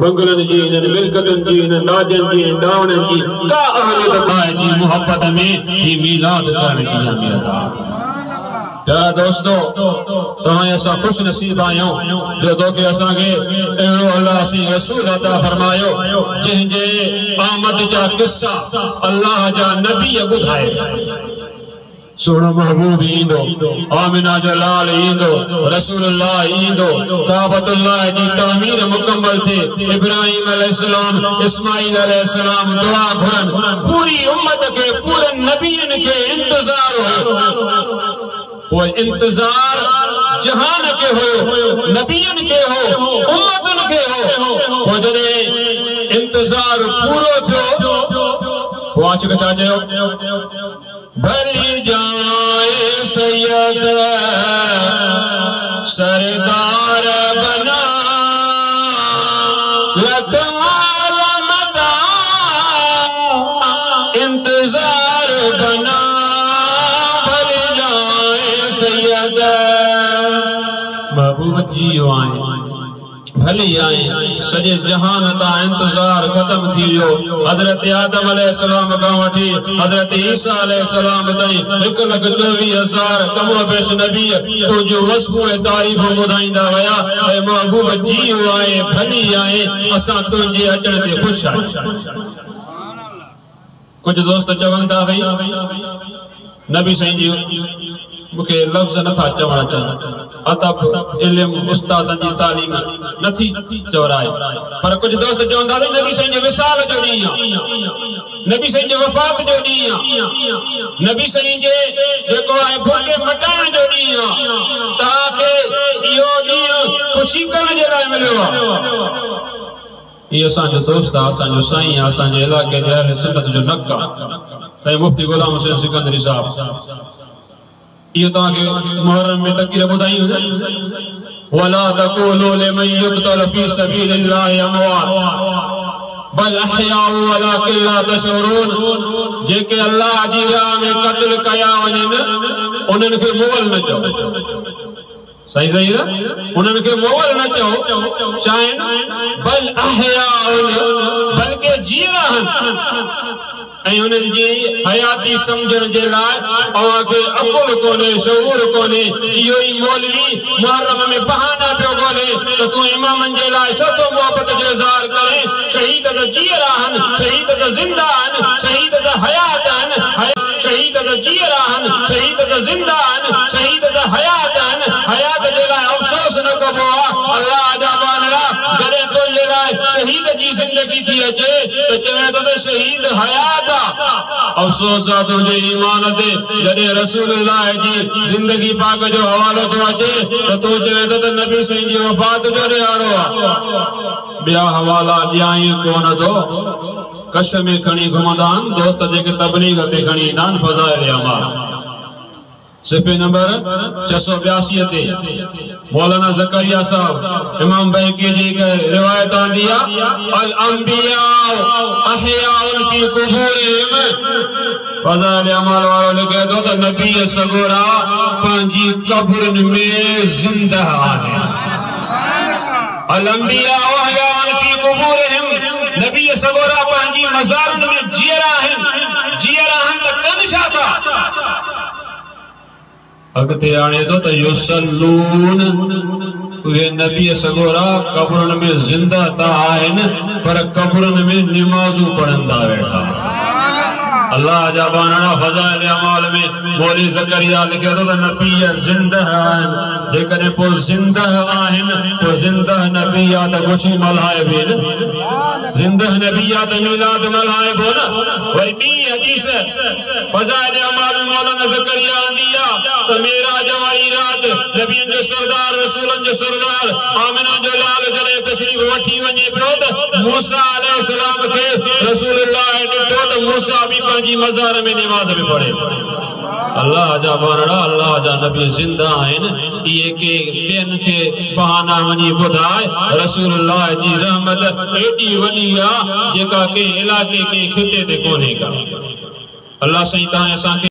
बंगलन जी मिल्कतन जी नाजन जी डावणन जी का अहमियत आहे जी मोहब्बत में ही मीलाद करण जी अहमियत आहे। प्यारा दोस्तों तव्हां असां खुश नसीब आहियूं जो तोखे असांखे अहिड़ो अल्लाह सी रसूल अता फरमायो जंहिंजे आमद जा किस्सा अल्लाह जा नबी ॿुधाए। सोनो महबूब ईंदो, आमिना जो लाल ईंदो, रसूलुल्लाह ईंदो, काबतुल्लाह जी तामीर मुकम्मल थे, इब्राहिम अलैहिस्सलाम इस्माइल अलैहिस्सलाम दुआ घुरन, पूरी उम्मत के पूरे नबियन के इंतजार हो। वो इंतजार जहान के हो, नबियन के हो, उम्मतन के हो। वो जने इंतजार पूरो थियो वो आच कचा चयो भली जाए सैयद सरदार बना लतालमता इंतजार बना भली जाए सैयद महबूब जी आए भली आए सजे जहान ता इंतजार खत्म थी वियो। हजरत आदम अलैहिस्सलाम का वठी हजरत ईसा अलैहिस्सलाम ताईं 1,24,000 कमो बेश नबी तो जो वस्फो तारीफ ॿुधाईंदा वया ऐं महबूब जी आए भली आए असां तुंहिंजे अचण ते खुश आहियूं। कुछ दोस्त चवनि था भई नबी साईं जी मुखे लफ्ज़ नथा चवण अचनि, अदब इल्म उस्तादन जी तालीम नथी चवराए, पर कुछ दोस्त चवंदा नबी साईं जे विसाल जो ॾींहुं आहे, नबी साईं जे वफ़ात जो ॾींहुं आहे, नबी साईं जे जेको आहे भुखे मटाइण जो ॾींहुं आहे, तव्हांखे इहो ॾींहुं ख़ुशी करण जे लाइ मिलियो आहे। इहो असांजो दोस्त आहे, असांजो साईं आहे, असांजे इलाइक़े जे अहले सुन्नत जो नक आहे। मुफ्ती गुलाम हुसैन सिकंदरी साहब इहो तव्हांखे मुहर्रम में तक़रीर ॿुधाई हुजे वला तक़ूलू लिमन युक़तल फी सबीलिल्लाहि अमवात बल अहयाउ वलाकिन ला तशऊरून। जेके अल्लाह जी राह में क़त्ल कया वञनि उन्हनि खे मुअल न चओ। सही सही न उन्हनि खे मुअल न चओ चाहे बल अहयाउ बल्कि जी रहनि ऐं उन्हनि जी हयाती समझण जे लाइ अवांखे अकुल कोने शऊर कोने। इहो ई मौलवी मुहर्रम में बहाना पियो ॻोल्हे त तूं इमामनि जे लाइ छो थो मोहबत जो इज़हार करे। शहीद त जीअर आहिनि, शहीद त ज़िंदा आहिनि, शहीद त हयात आहिनि, शहीद त जीअर आहिनि, शहीद त ज़िंदा आहिनि, शहीद त हयात आहिनि। हयात जे लाइ अफ़सोस न कबो आहे। अल्लाह जा वानरा जॾहिं तुंहिंजे लाइ शहीद जी ज़िंदगी थी अचे त चवे थो त शहीद हयात अफसोस आहे तुंहिंजे ईमान ते। जॾहिं रसूलुल्लाह जी ज़िंदगी पाक जो हवालो थो अचे त तूं चवे थो त नबी साईं जी वफ़ात जो ॾियारो आहे। ॿिया हवाला ॾियाई कोन थो, कश में खणी घुमंदा आहिनि दोस्त जेके तबलीग ते खणी ईंदा आहिनि फ़ज़ाइल अमाल। सिफ़े नंबर 682 ते मौलाना ज़करिया साहब इमाम बहकी जी एक रिवायत आंदी आहे अल अंबिया अहयाउन फी कुबूरिहिम। फ़ज़ाइल अमाल वारो लिखे थो त नबी सगोरा पंहिंजी कब्रनि में ज़िंदा आहिनि। अल अंबिया अहयाउन फी कुबूरिहिम नबी सगोरा पंहिंजी मज़ारनि में जीअर आहिनि। जीअर आहिनि त कनि छा था अगते आने तो युसल्लून वे नबी सगोरा कब्रन में जिंदा ता आहिनि पर कब्रन में नमाज़ू पढ़ंदा वेठा। अल्लाह जा बानना फ़ज़ाइल अमाल में मौली ज़करिया लिखे तो नबी जिंदा आहिनि। जेकॾहिं पोइ जिंदा आहिनि तो जिंदा नबीया त कुझु मल्हाए बि न, जिंदा नबीया त मीलाद मल्हाए बि न। वरी ॿी हदीस फ़ज़ाइल अमाल में मौलाना ज़करिया आंदी आहे त मेराज वारी राति नबियनि जो सरदार रसूलनि जो सरदार आमिना जो लाल जॾहिं तशरीफ़ वठी वञे पियो त मूसा अलैहिस्सलाम खे रसूलुल्लाह ॾिठो त मूसा बि पंहिंजी मज़ार में नमाज़ में पढ़े। अल्लाह जा बानड़ा अल्लाह जा नबी जिंदा आहिनि। इहे के ॿियनि खे बहाना वञी ॿुधाए रसूलुल्लाह जी रहमत एॾी वॾी आहे जेका के इलाइक़े के खिते ते कोन्हे का। अल्लाह साईं तव्हां असांखे